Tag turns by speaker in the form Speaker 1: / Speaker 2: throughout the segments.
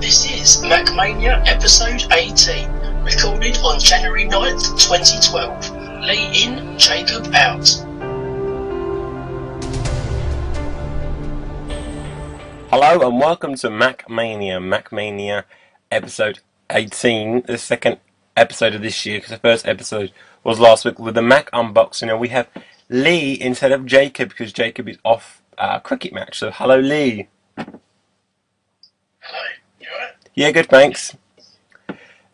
Speaker 1: This is Mac Mania episode 18, recorded on January 9th, 2012. Lee in, Jacob out.
Speaker 2: Hello and welcome to Mac Mania episode 18, the second episode of this year, because the first episode was last week with the Mac unboxing, and we have Lee instead of Jacob because Jacob is off a cricket match. So hello Lee.
Speaker 1: Hello, you alright?
Speaker 2: Yeah, good, thanks.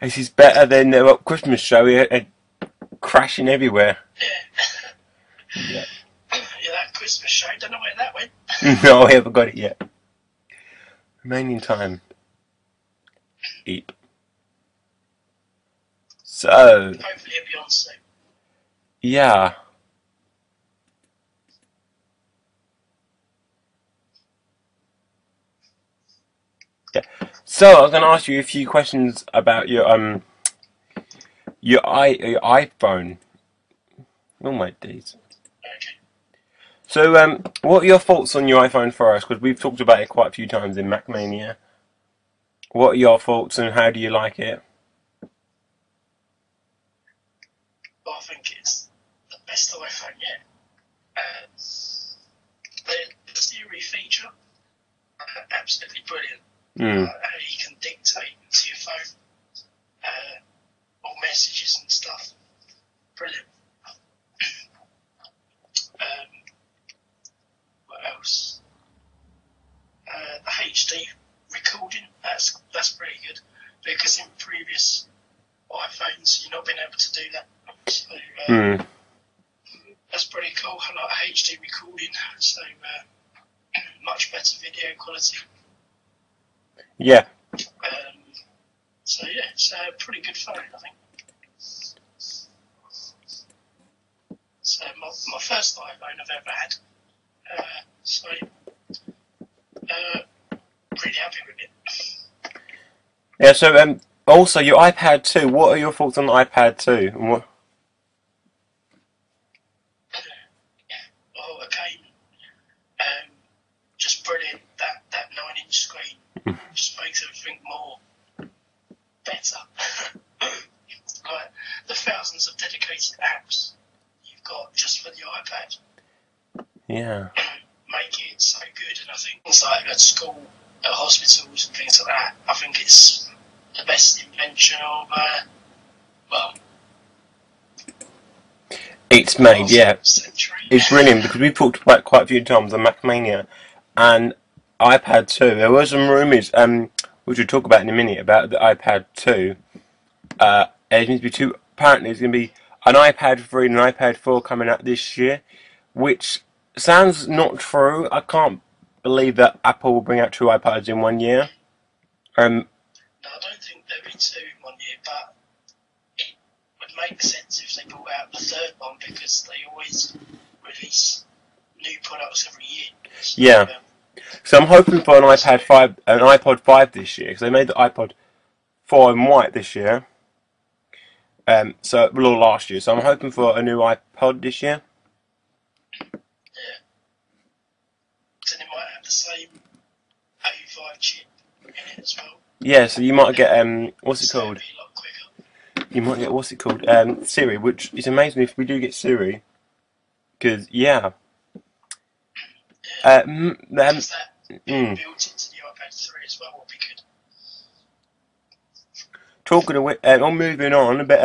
Speaker 2: This is better than the Christmas show. We had crashing everywhere.
Speaker 1: Yeah. Yeah, that Christmas show, don't know where that went.
Speaker 2: No, I haven't got it yet. Remaining time. Eep. So.
Speaker 1: Hopefully it'll be on soon.
Speaker 2: Yeah. Yeah. So I was going to ask you a few questions about your iPhone. Oh my days.
Speaker 1: Okay.
Speaker 2: So what are your thoughts on your iPhone first? Because we've talked about it quite a few times in Mac Mania. What are your thoughts and how do you like it?
Speaker 1: Well, I think it's the best iPhone yet. The Siri feature, absolutely brilliant. How you can dictate to your phone all messages and stuff. Brilliant. What else? The HD recording, that's pretty good, because in previous iPhones you've not been able to do that. So that's pretty cool. I like HD recording, so much better video quality.
Speaker 2: Yeah.
Speaker 1: So yeah, it's a pretty good phone, I think. So my first iPhone I've ever had. So pretty happy with it.
Speaker 2: Yeah. So also your iPad 2. What are your thoughts on the iPad 2? And what?
Speaker 1: Well, again, just brilliant. That 9-inch screen just makes everything more better. Like the thousands of dedicated apps you've got just for the iPad.
Speaker 2: Yeah.
Speaker 1: Make it so good, and I think it's like at school, at hospitals and things like that, I think it's the best invention of
Speaker 2: It's made, yeah.
Speaker 1: century.
Speaker 2: It's brilliant because we've talked about quite a few times on Mac Mania and iPad 2. There were some rumours, which we'll talk about in a minute, about the iPad 2. There seems to be two. Apparently, there's going to be an iPad 3 and an iPad 4 coming out this year, which sounds not true. I can't believe that Apple will bring out two iPads in 1 year.
Speaker 1: No, I don't think there'll be two in 1 year, but it would make sense if they brought out the third one, because they always release new products every year. So,
Speaker 2: Yeah. So I'm hoping for an iPod 5 this year, because they made the iPod 4 in white this year. Or last year. So I'm hoping for a new iPod this year.
Speaker 1: yeah. So they might have the same A5 chip in it as well.
Speaker 2: Yeah. So you might get what's it
Speaker 1: So it'll
Speaker 2: called?
Speaker 1: be a lot quicker.
Speaker 2: You might get what's it called? Siri, which is amazing if we do get Siri, because yeah.
Speaker 1: Because that being built into the iPad 3 as well will be good.
Speaker 2: Talking of which, I'm moving on, but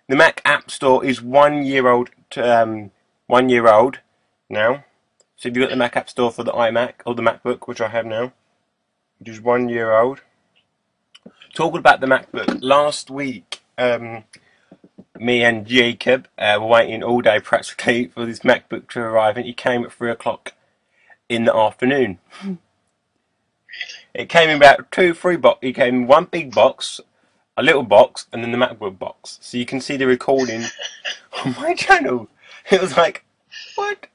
Speaker 2: the Mac App Store is 1 year old. 1 year old now. So if you've got the Mac App Store for the iMac or the MacBook, which I have now, which is 1 year old. Talking about the MacBook, last week, me and Jacob were waiting all day practically for this MacBook to arrive, and it came at 3 o'clock in the afternoon.
Speaker 1: Really?
Speaker 2: It came in about 2-3 box. It came in one big box, a little box, and then the MacBook box. So you can see the recording on my channel. It was like, what?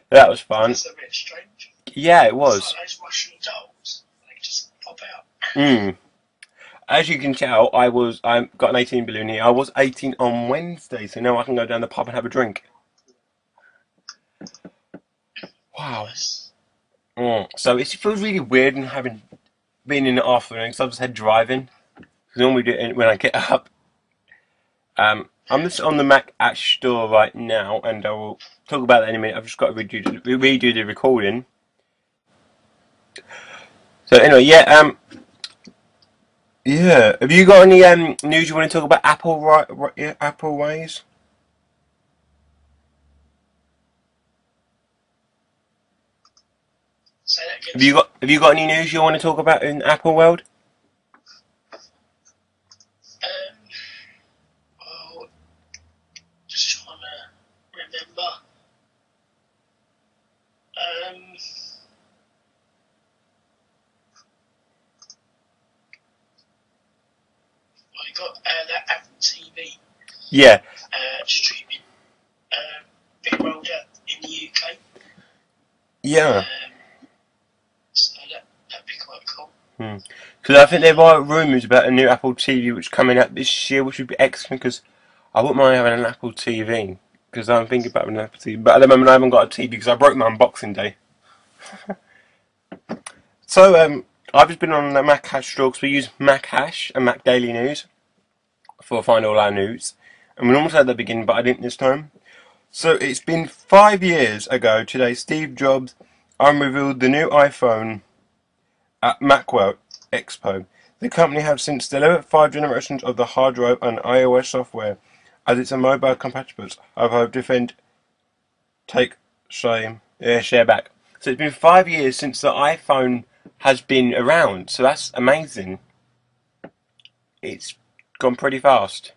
Speaker 2: That was fun.
Speaker 1: That's a bit strange.
Speaker 2: Yeah, it was.
Speaker 1: It's like those Russian dolls. They just pop out.
Speaker 2: As you can tell, I got an 18 balloon here. I was 18 on Wednesday, so now I can go down the pub and have a drink. Wow.
Speaker 1: Nice.
Speaker 2: So it feels really weird and having been in the afternoon because I've just had driving. 'Cause I normally do it when I get up. I'm just on the Mac App Store right now, and I will talk about that in a minute. I've just got to redo the recording. So anyway, yeah. Have you got any news you want to talk about Apple yeah, Apple ways?
Speaker 1: Say that again.
Speaker 2: Have you got any news you want to talk about in Apple world?
Speaker 1: Well, just trying to remember. Well, you got that Apple TV
Speaker 2: Yeah.
Speaker 1: streaming being rolled out in the UK.
Speaker 2: Yeah.
Speaker 1: So that'd be quite cool.
Speaker 2: Because I think there are rumours about a new Apple TV which is coming out this year, which would be excellent. Because I wouldn't mind having an Apple TV. Because I'm thinking about having an Apple TV, but at the moment I haven't got a TV because I broke my unboxing day. So I've just been on the Mac Hash store because we use Mac Hash and Mac Daily News for find all our news, and we almost had the beginning, but I didn't this time. So it's been 5 years ago today. Steve Jobs unrevealed the new iPhone at Macworld Expo. The company have since delivered 5 generations of the hard drive and iOS software, as it's a mobile compatible. I've defend, take, shame, share back. So it's been 5 years since the iPhone has been around. So that's amazing. It's gone pretty fast.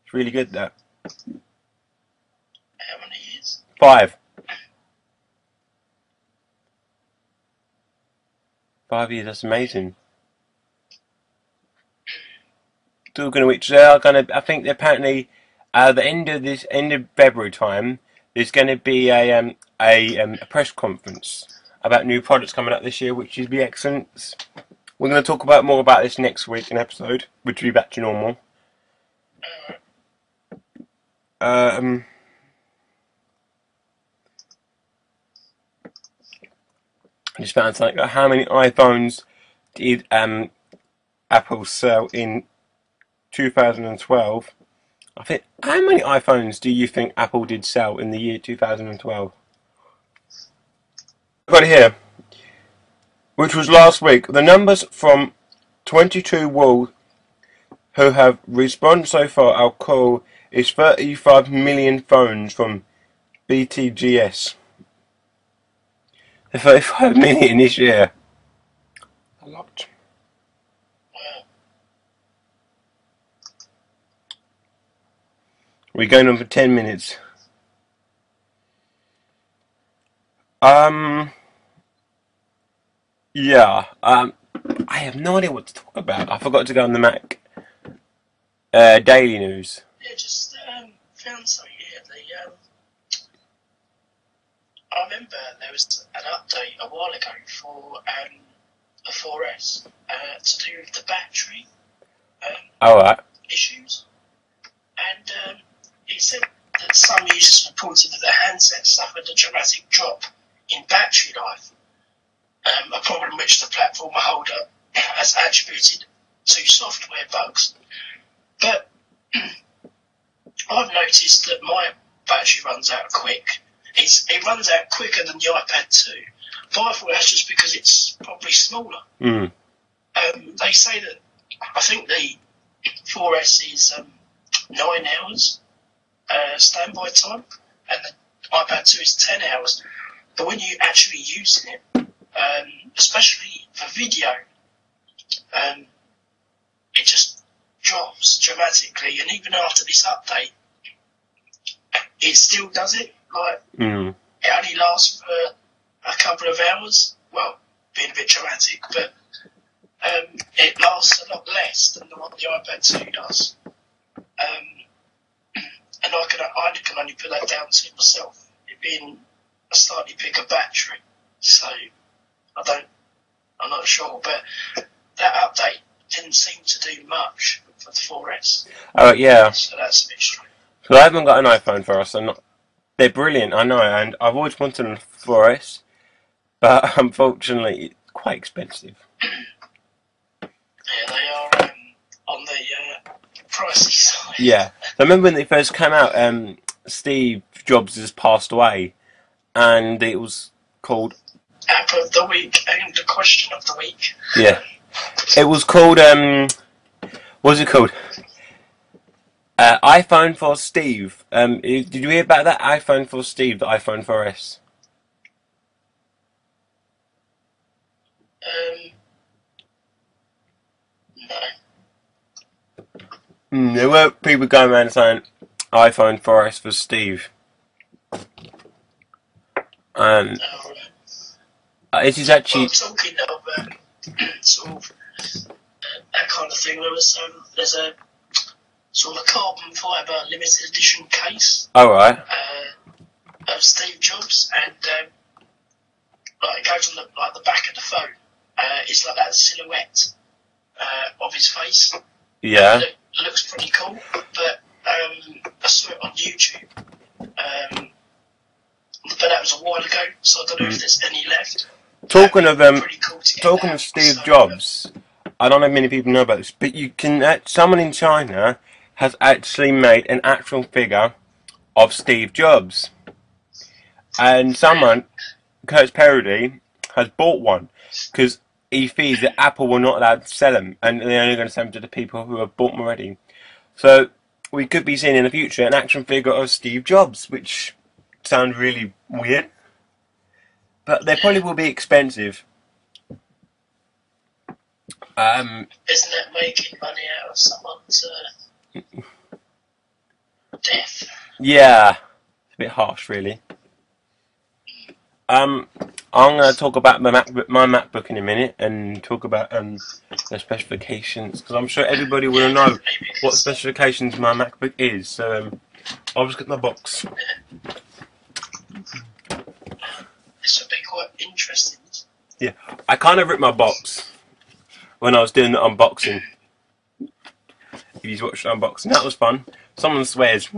Speaker 2: It's really good that.
Speaker 1: How many years?
Speaker 2: 5. 5 years. That's amazing. Talking of which, they are gonna. I think apparently, the end of February time, there's going to be a press conference about new products coming up this year, which is be excellent. We're going to talk about more about this next week in episode, which will be back to normal. I just found something. How many iPhones did Apple sell in 2012? I think. How many iPhones do you think Apple did sell in the year 2012? I've got it here, which was last week. The numbers from 22 Wall who have responded so far our call is 35 million phones from BTGS. 35 million this year. A lot. We're going on for 10 minutes. Yeah. I have no idea what to talk about. I forgot to go on the Mac Daily News.
Speaker 1: Yeah, just found something here. I remember there was an update a while ago for the 4S to do with the battery
Speaker 2: Alright.
Speaker 1: issues, and it said that some users reported that the handset suffered a dramatic drop in battery life, a problem which the platform holder has attributed to software bugs. But I've noticed that my battery runs out quick. It runs out quicker than the iPad 2. But I thought that's just because it's probably smaller. They say that I think the 4S is 9 hours standby time, and the iPad 2 is 10 hours. But when you're actually using it, especially for video, it just drops dramatically. And even after this update, it still does it. Like, it only lasts for a couple of hours. Well, being a bit dramatic, but it lasts a lot less than what the iPad 2 does. And I can only put that down to myself, it being a slightly bigger battery. So I'm not sure, but that update didn't seem to do much for the 4S.
Speaker 2: Oh yeah.
Speaker 1: So that's a bit strange.
Speaker 2: So I haven't got an iPhone for us, and they're brilliant, I know, and I've always wanted a 4S, but unfortunately, quite expensive.
Speaker 1: Yeah, they are on the pricey side.
Speaker 2: Yeah. I remember when they first came out, Steve Jobs has passed away, and it was called...
Speaker 1: App of the week and the question of the week.
Speaker 2: Yeah. It was called, what was it called? iPhone for Steve. Did you hear about that iPhone for Steve, the iPhone 4S?
Speaker 1: No.
Speaker 2: There were people going around saying iPhone 4S for Steve.
Speaker 1: Oh,
Speaker 2: It is actually...
Speaker 1: well, talking of sort of that kind of thing, there's a sort of a carbon fibre limited edition case
Speaker 2: Alright.
Speaker 1: of Steve Jobs, and like it goes on the back of the phone. It's like that silhouette of his face.
Speaker 2: Yeah.
Speaker 1: It looks pretty cool, but I saw it on YouTube. But that was a while ago, so I don't know if there's any left.
Speaker 2: Talking of
Speaker 1: cool
Speaker 2: Steve Jobs, I don't know if many people know about this, but you can. Someone in China has actually made an actual figure of Steve Jobs, and someone, Kurt's Parody, has bought one because he fears that Apple will not allow to sell them, and they're only going to sell them to the people who have bought them already. So we could be seeing in the future an action figure of Steve Jobs, which sounds really weird, but they probably will be expensive.
Speaker 1: Isn't it making money out of someone's death?
Speaker 2: Yeah, it's a bit harsh, really. I'm going to talk about my MacBook in a minute and talk about the specifications, because I'm sure everybody will know what specifications my MacBook is. So I'll just get my box.
Speaker 1: This would be quite interesting.
Speaker 2: Yeah, I kind of ripped my box when I was doing the unboxing. If you watched the unboxing, that was fun. Someone swears.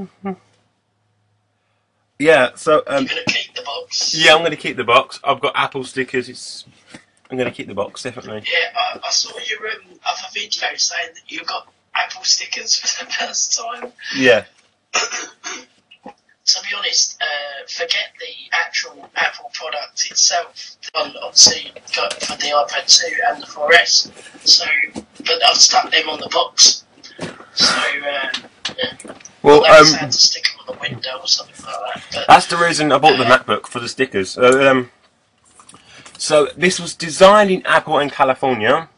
Speaker 2: Yeah, so
Speaker 1: You're gonna keep the box?
Speaker 2: Yeah, I'm gonna keep the box. I've got Apple stickers. I'm gonna keep the box, definitely.
Speaker 1: Yeah, I saw your other video saying that you got Apple stickers for the first time.
Speaker 2: Yeah.
Speaker 1: To be honest, forget the actual Apple product itself. Obviously, got for the iPad 2 and the 4S. So, but I've stuck them on the box. So, yeah.
Speaker 2: Well,
Speaker 1: I had to stick them on the window or something like that. But,
Speaker 2: that's the reason I bought the MacBook, for the stickers. So this was designed in Apple in California.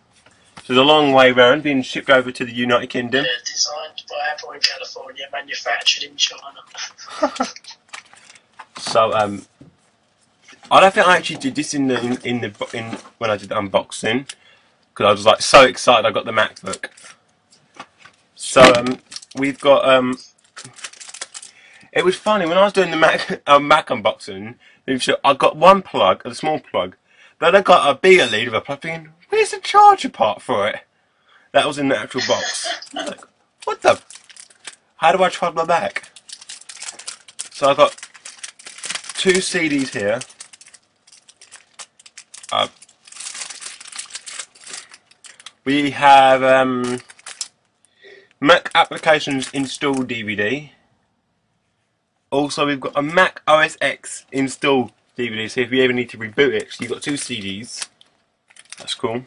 Speaker 2: So it's a long way round, being shipped over to the United Kingdom.
Speaker 1: Designed by Apple in California, manufactured in China.
Speaker 2: So I don't think I actually did this in when I did the unboxing, because I was like so excited I got the MacBook. So we've got it was funny when I was doing the Mac unboxing. I got one plug, a small plug, but I got a bigger lead of a plug. Thinking, where's the charger part for it? That was in the actual box. I was like, what the? How do I charge my Mac? So I got two CDs here. We have Mac Applications Install DVD. Also, we've got a Mac OS X Install DVD, so if you ever need to reboot it, so you've got two CDs. That's cool.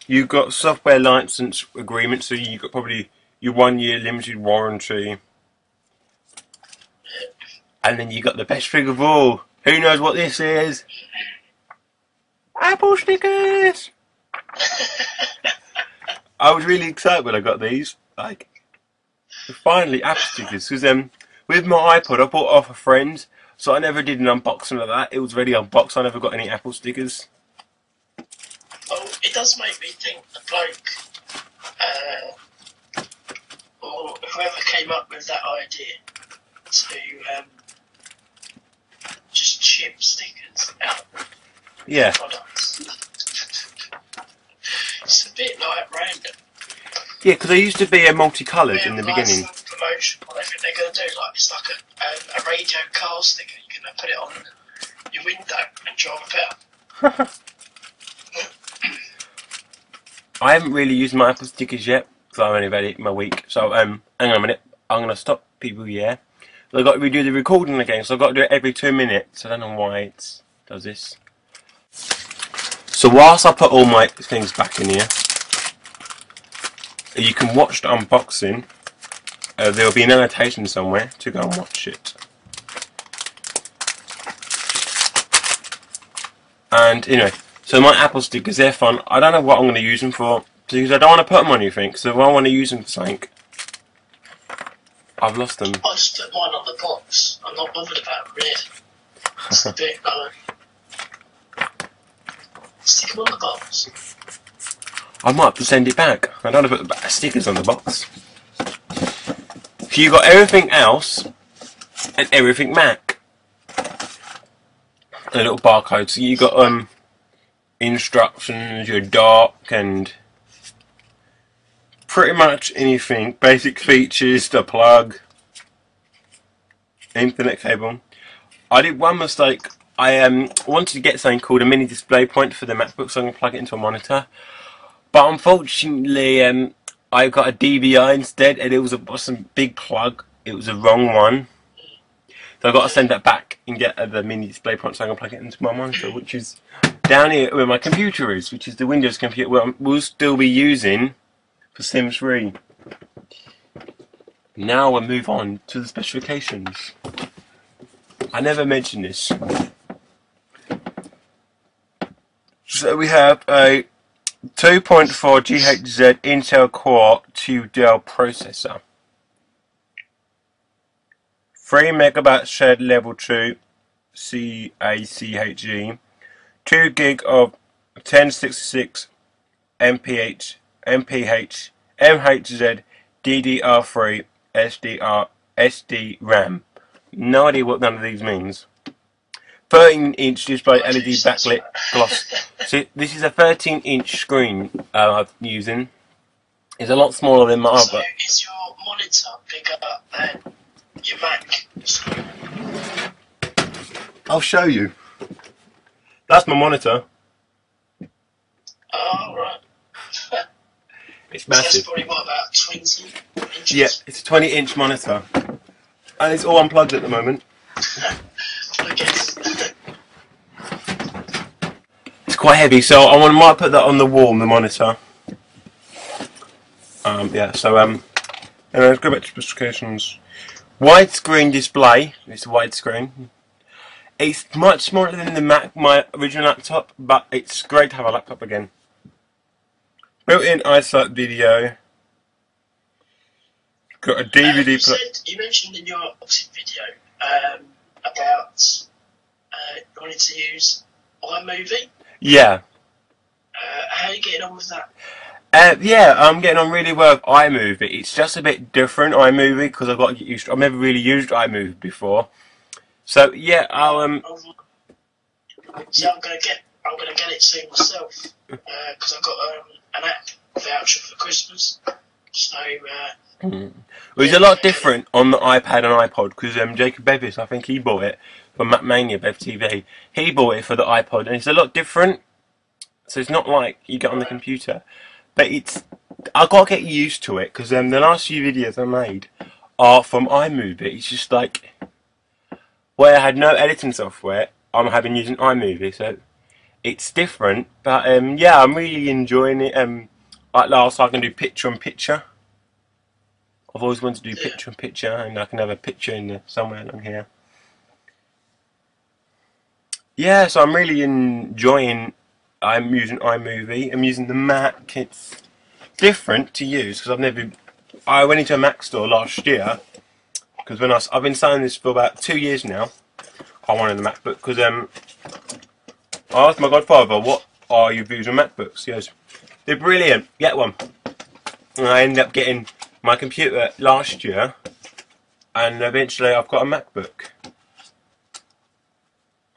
Speaker 2: You've got software license agreement, so you've got probably your 1 year limited warranty. And then you got the best thing of all. Who knows what this is? Apple stickers! I was really excited when I got these. Like, finally Apple stickers, because with my iPod I bought it off a friend, so I never did an unboxing of that. It was already unboxed. I never got any Apple stickers.
Speaker 1: Well, it does make me think the bloke, or whoever came up with that idea to just chip stickers out
Speaker 2: Yeah.
Speaker 1: products. It's a bit like random.
Speaker 2: Yeah, because they used to be multicoloured in the beginning.
Speaker 1: Promotion, what I think they're going to do, like it's like a radio car sticker. You're going to put it on your window and drive about.
Speaker 2: I haven't really used my Apple stickers yet because I've only had it in my week. So hang on a minute. I'm gonna stop people here. I've got to redo the recording again, so I've got to do it every 2 minutes. I don't know why it does this. So whilst I put all my things back in here, you can watch the unboxing. There will be an annotation somewhere to go and watch it. And anyway, so my Apple stickers, they're fun. I don't know what I'm going to use them for because I don't want to put them on anything. So if I want to use them for something, I've lost them.
Speaker 1: I just put mine on the box. I'm not bothered about red. It's a bit stick them on the box.
Speaker 2: I might have to send it back. I don't want to put the stickers on the box. So you got everything else and everything Mac. A little barcode. So you got instructions, your dock, and pretty much anything. Basic features, the plug, Ethernet cable. I did one mistake. I wanted to get something called a mini display point for the MacBook, so I can plug it into a monitor. But unfortunately, I got a DVI instead, and it was a big plug. It was the wrong one. So I've got to send that back and get the mini display point so I can plug it into my monitor, which is down here where my computer is, which is the Windows computer we'll still be using for Sims 3. Now we'll move on to the specifications. I never mentioned this. So we have a 2.4 GHz Intel Core 2 Dell processor. 3 MB shared level 2 CACHE. 2 gig of 1066 MHz DDR3 SD RAM. No idea what none of these means. 13-inch display LED backlit gloss. So this is a 13-inch screen I'm using. It's a lot smaller than my other.
Speaker 1: So is your monitor bigger than your Mac screen?
Speaker 2: I'll show you. That's my monitor.
Speaker 1: Oh, right.
Speaker 2: It's
Speaker 1: So that's
Speaker 2: massive.
Speaker 1: probably what, about 20 inches?
Speaker 2: Yeah, it's a 20-inch monitor. And it's all unplugged at the moment.
Speaker 1: I guess.
Speaker 2: It's quite heavy, so I might put that on the wall, the monitor. Yeah, so anyway, let's go back to specifications. Widescreen display. It's a widescreen. It's much smaller than the Mac, my original laptop, but it's great to have a laptop again. Built-in iSight video. Got a DVD player.
Speaker 1: You mentioned in your unboxing video about wanting to use iMovie.
Speaker 2: Yeah.
Speaker 1: How are you getting on with that?
Speaker 2: Yeah, I'm getting on really well with iMovie. It's just a bit different, iMovie, because I've got to get used to it. I've never really used iMovie before. So yeah, I'll
Speaker 1: So I'm gonna get it soon myself because I got an app voucher for Christmas. So
Speaker 2: well, it's a lot different on the iPad and iPod because Jacob Bevis, I think he bought it from Mac Mania Bevtv. He bought it for the iPod, and it's a lot different. So it's not like you get on the computer, but I got to get used to it because the last few videos I made are from iMovie. It's just like where I had no editing software, I'm having using iMovie, so it's different. But yeah, I'm really enjoying it. Like last, I can do picture-in-picture. I've always wanted to do picture-in-picture, and I can have a picture in there somewhere along here. Yeah, so I'm really enjoying. I'm using iMovie. I'm using the Mac. It's different to use because I went into a Mac store last year because I've been saying this for about 2 years now. I wanted a MacBook because I asked my godfather, "What are your views on MacBooks?" He goes, "They're brilliant. Get one." And I ended up getting my computer last year, and eventually I've got a MacBook,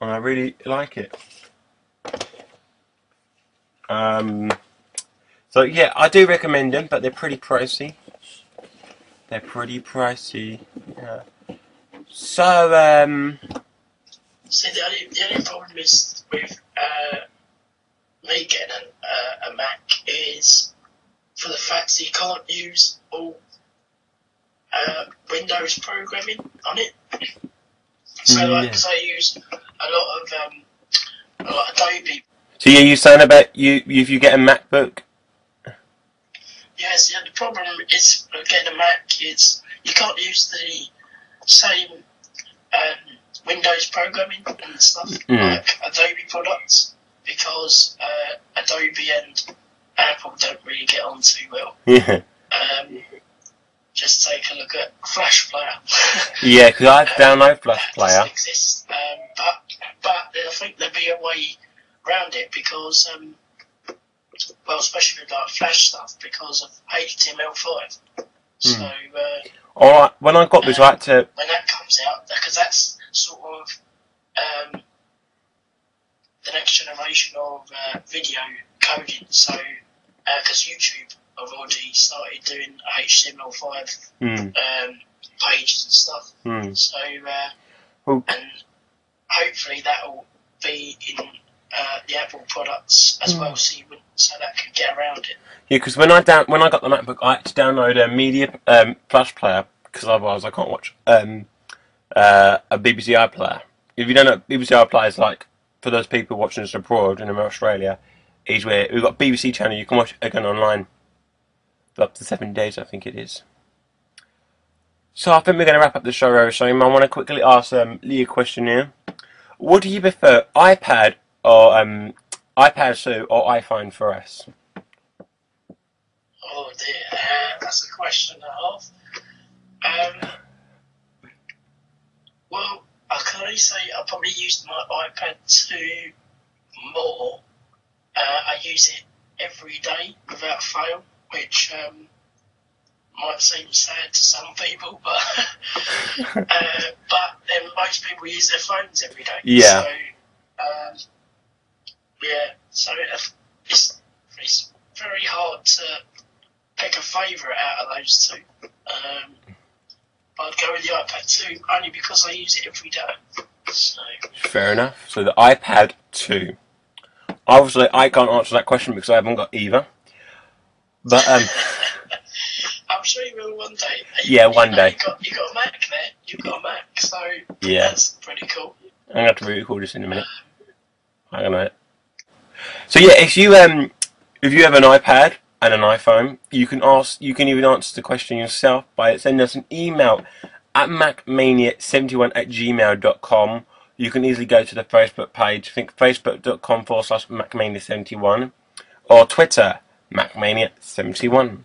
Speaker 2: and I really like it. So yeah, I do recommend them, but they're pretty pricey. They're pretty pricey. Yeah. So
Speaker 1: see, the only problem is with me getting a Mac is use all Windows programming on it. So like, because I use a lot of Adobe.
Speaker 2: So yeah, you saying about if you get a MacBook?
Speaker 1: Yes, yeah, the problem is getting a Mac is you can't use the same Windows programming and stuff like Adobe products because Adobe and Apple don't really get on too well.
Speaker 2: Yeah.
Speaker 1: Just take a look at Flash Player.
Speaker 2: Yeah, because I download Flash Player.
Speaker 1: Doesn't exist, but I think there'll be a way around it because, well, especially with like Flash stuff because of HTML5. So,
Speaker 2: alright, when I got this, I had to.
Speaker 1: When that comes out, because that's sort of the next generation of video coding. So, because YouTube have already started doing HTML5 pages and stuff. So, and hopefully that will be in the Apple products as well, so that can get around it.
Speaker 2: Yeah, because when I got the MacBook, I had to download a media Flash Player because otherwise I can't watch a BBC iPlayer. If you don't know, BBC iPlayer is like for those people watching us abroad in Australia, is where we've got BBC channel you can watch again online for up to 7 days, I think it is. So I think we're going to wrap up the show very soon. I want to quickly ask Lee a question here. What do you prefer, iPad or iPad 2 or iPhone 4S?
Speaker 1: Oh dear, that's a question and a half. Well, I can only say I probably used my iPad 2 more. I use it every day without fail, which might seem sad to some people, but then most people use their phones every day.
Speaker 2: Yeah.
Speaker 1: So, so it's very hard to pick a favourite out of those two. I'd go with the iPad 2 only because I use it every day. So. Fair
Speaker 2: enough. So the iPad 2. Obviously, I can't answer that question because I haven't got either. But
Speaker 1: I'm sure you will one day.
Speaker 2: One day.
Speaker 1: You got a Mac there. You've got a Mac, so that's pretty cool.
Speaker 2: I'm gonna have to record this in a minute. Hang on a minute. So yeah, if you have an iPad and an iPhone, you can even answer the question yourself by sending us an email at macmania71@gmail.com. You can easily go to the Facebook page, I think facebook.com/macmania71, or Twitter, macmania71.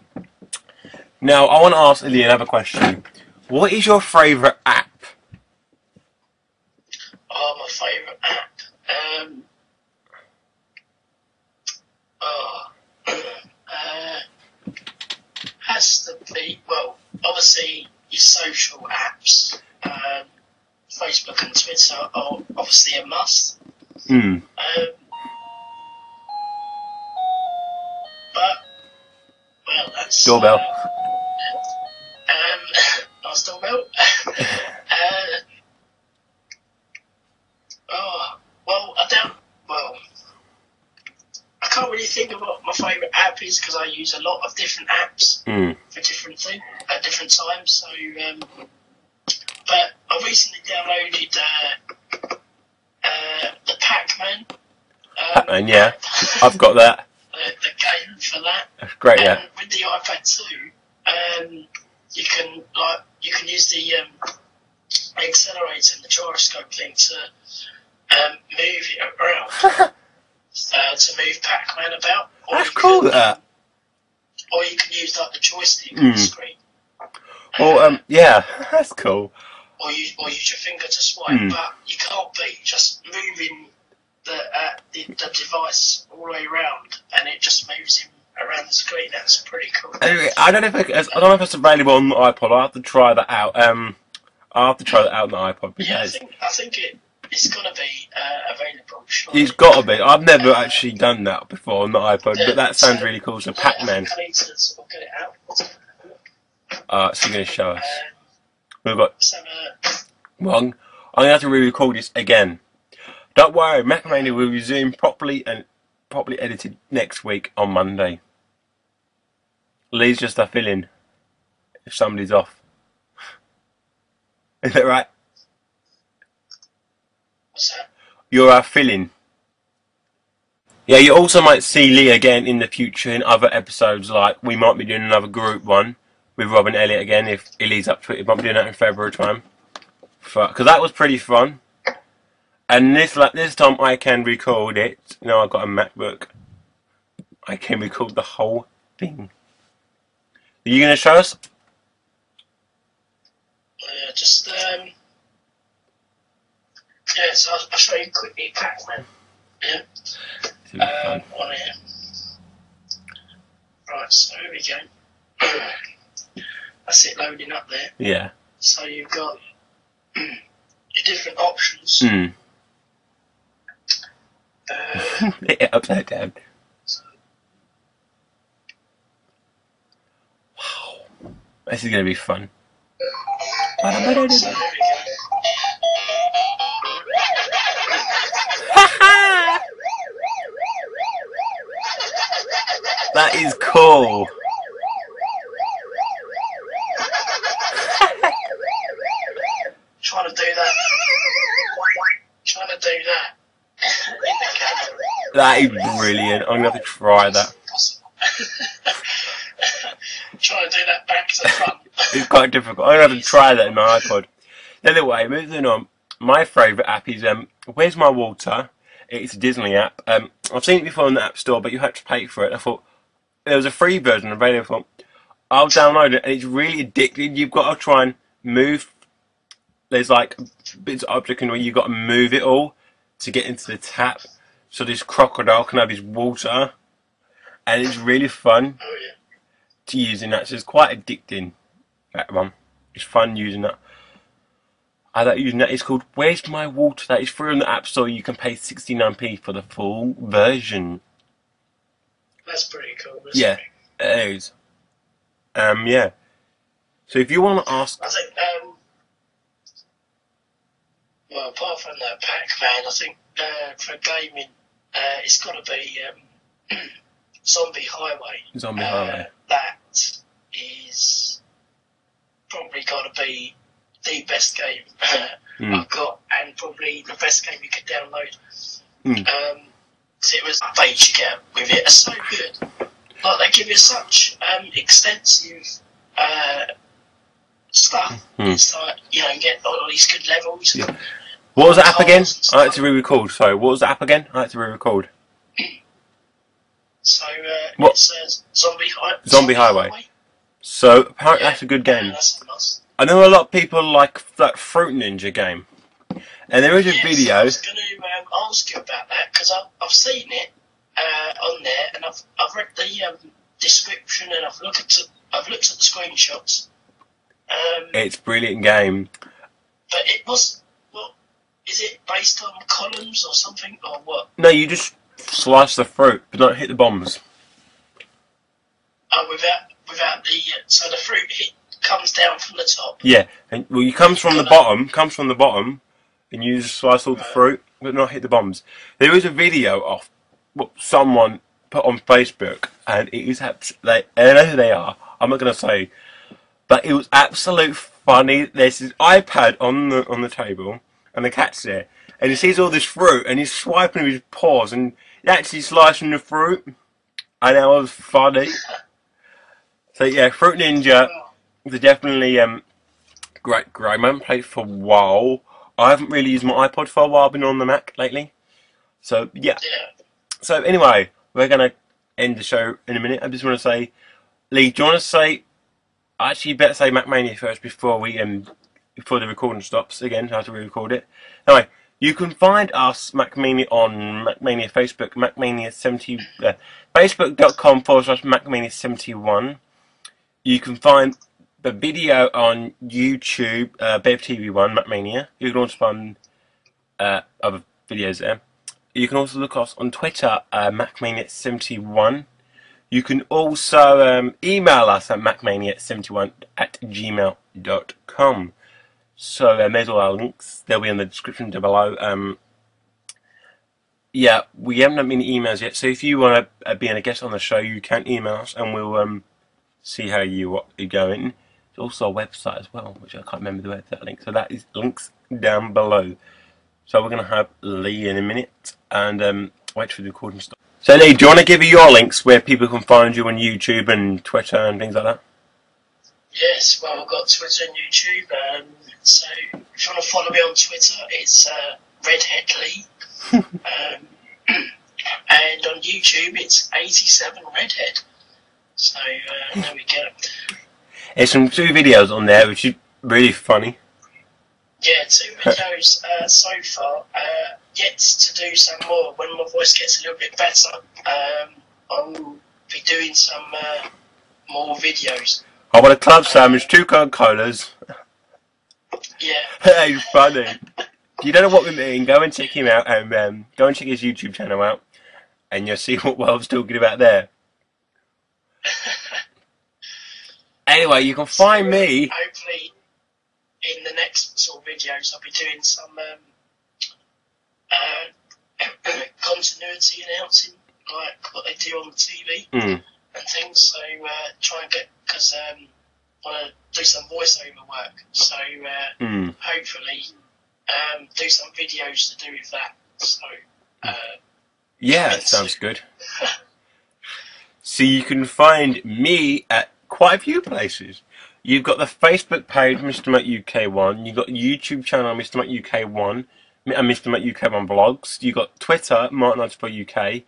Speaker 2: Now, I want to ask Ilya another question. What is your favourite app?
Speaker 1: Oh, my favourite app? Has to be, well, obviously your social apps, Facebook and Twitter are obviously a must. But, well, that's...
Speaker 2: Doorbell.
Speaker 1: Nice doorbell. I can't really think of what my favourite app is because I use a lot of different apps for different things at different times. So, but I recently downloaded the Pac-Man.
Speaker 2: Pac-Man, yeah, I've got that.
Speaker 1: The game for that.
Speaker 2: That's great, yeah.
Speaker 1: And with the iPad 2, you can use the accelerator and the gyroscope thing to move it around. To move Pac-Man about.
Speaker 2: That's cool, that.
Speaker 1: Or you can use like the joystick on the screen.
Speaker 2: Yeah, that's cool.
Speaker 1: Or use your finger to swipe, but you can't be just moving the device all the way around, and it just moves him around the screen. That's pretty cool.
Speaker 2: Anyway, I don't know if it's available on the iPod. I'll have to try that out. I'll have to try that out on the iPod.
Speaker 1: Yeah, I think it's got to be available. Sure.
Speaker 2: It's got to be. I've never actually done that before on the iPod, but that sounds really cool. So Pac-Man.
Speaker 1: I need to sort of get it out.
Speaker 2: So you're going to show us. We've got.
Speaker 1: Well,
Speaker 2: I'm going to have to re-record this again. Don't worry, Mac Mania will resume properly edited next week on Monday. Lee's just a fill-in if somebody's off. Is that right?
Speaker 1: What's that?
Speaker 2: You're a fill-in. Yeah, you also might see Lee again in the future in other episodes. Like we might be doing another group one with Rob and Elliot again if Lee's up to it. We might be doing that in February time. Because that was pretty fun. And this time I can record it. You know, I've got a MacBook. I can record the whole thing. Are you going to show us?
Speaker 1: Yeah, just yeah. So I'll show you quickly, Pac-Man. Yeah. On here. Right, so here we go. That's it loading up there.
Speaker 2: Yeah.
Speaker 1: So you've got your different options.
Speaker 2: Mm. Upside down. Wow. This is going to be fun.
Speaker 1: So there we go.
Speaker 2: That is cool.
Speaker 1: Trying to do that. Trying to do that in the camera.
Speaker 2: That is brilliant. I'm going to have to try that.
Speaker 1: Trying to do that back to the front.
Speaker 2: It's quite difficult. I'm going to have to try that in my iPod. Anyway, moving on. My favourite app is Where's My Water? It's a Disney app. I've seen it before in the App Store, but you had to pay for it. I thought there was a free version available. I thought I'll download it, and it's really addictive. You've got to try and move. There's like bits of object where you've got to move it all to get into the tap. So this crocodile can have his water, and it's really fun to use in that. So it's quite addicting. That one, it's fun using that. I like using that. It's called Where's My Water? That is free on the App Store. You can pay 69p for the full version.
Speaker 1: That's pretty cool.
Speaker 2: Yeah, it is. Yeah. So if you want to ask,
Speaker 1: I think well, apart from that Pac-Man, I think for gaming, it's got to be Zombie Highway.
Speaker 2: Zombie Highway.
Speaker 1: That is probably got to be the best game I've got, and probably the best game you could download. So it was the updates you get with it are so good. Like they give you such extensive stuff. It's like, you know, you get all these good levels.
Speaker 2: Yeah. What was the app again? I like to re-record. Sorry, what was the app again? I like to re-record.
Speaker 1: So it says
Speaker 2: Zombie Highway. So apparently that's a good game.
Speaker 1: That's a must.
Speaker 2: I know a lot of people like that Fruit Ninja game, and there is a video.
Speaker 1: I was going to ask you about that because I've seen it on there, and I've read the description, and I've looked at the screenshots.
Speaker 2: It's a brilliant game.
Speaker 1: But it was, what is it based on columns or something, or what?
Speaker 2: No, you just slice the fruit, but don't hit the bombs.
Speaker 1: Oh, without the so the fruit comes down from the top.
Speaker 2: Yeah, and well, it comes from the bottom, and you just slice all the fruit, but not hit the bombs. There is a video of what someone put on Facebook, and it is I don't know who they are. I'm not going to say, but it was absolute funny. There's his iPad on the table, and the cat's there, and he sees all this fruit, and he's swiping with his paws, and he's actually slicing the fruit, and that was funny. So yeah, Fruit Ninja. They're definitely great game. I haven't played for a while. I haven't really used my iPod for a while. I've been on the Mac lately. So yeah. So anyway, we're gonna end the show in a minute. I just want to say, Lee, do you want to say? Actually, you better say Mac Mania first before before the recording stops again. How to re-record it. Anyway, you can find us Mac Mania on Mac Mania Facebook, Mac Mania 70, facebook.com/Mac Mania 71. You can find the video on YouTube, Bevtv 1, Mac Mania. You can also find other videos there. You can also look us on Twitter, MacMania71. You can also email us at macmania71@gmail.com. So there's all our links. They'll be in the description down below. Yeah, we haven't had many emails yet. So if you want to be a guest on the show, you can email us, and we'll see how you're going. There's also a website as well, which I can't remember the website link. So that is links down below. So we're going to have Lee in a minute, and wait for the recording stop. So Lee, do you want to give me your links where people can find you on YouTube and Twitter and things like that?
Speaker 1: Yes, well, I've got Twitter and YouTube. So if you want to follow me on Twitter, it's Redhead Lee. And on YouTube, it's 87 Redhead. So there we go.
Speaker 2: There's some 2 videos on there, which is really funny.
Speaker 1: Yeah, 2 videos so far. Yet to do some more. When my voice gets a little bit better, I'll be doing some more videos.
Speaker 2: I want a club sandwich, 2 Coca-Colas.
Speaker 1: Yeah.
Speaker 2: Hey, funny. If you don't know what we mean, go and check him out, and go and check his YouTube channel out, and you'll see what I was talking about there. Anyway, you can find me.
Speaker 1: Hopefully, in the next sort of videos, I'll be doing some continuity announcing, like what they do on the TV and things. So try and get, because I want to do some voiceover work. So hopefully do some videos to do with that. So
Speaker 2: yeah, that sounds good. So you can find me at quite a few places. You've got the Facebook page, Mr. Mac UK1. You've got the YouTube channel, Mr. Mac UK1, and Mr. Mac UK1 blogs. You've got Twitter, Martin_UK.